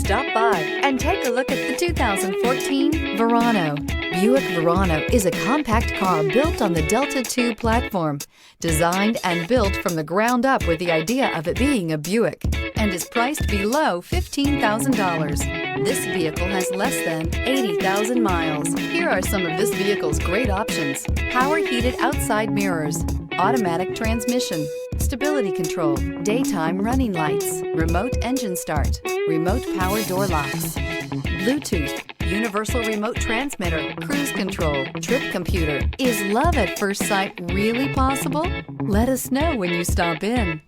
Stop by and take a look at the 2014 Verano. Buick Verano is a compact car built on the Delta II platform, designed and built from the ground up with the idea of it being a Buick, and is priced below $15,000. This vehicle has less than 80,000 miles. Here are some of this vehicle's great options: power heated outside mirrors, automatic transmission, stability control, daytime running lights, remote engine start, remote power door locks, Bluetooth, universal remote transmitter, cruise control, trip computer. Is love at first sight really possible? Let us know when you stop in.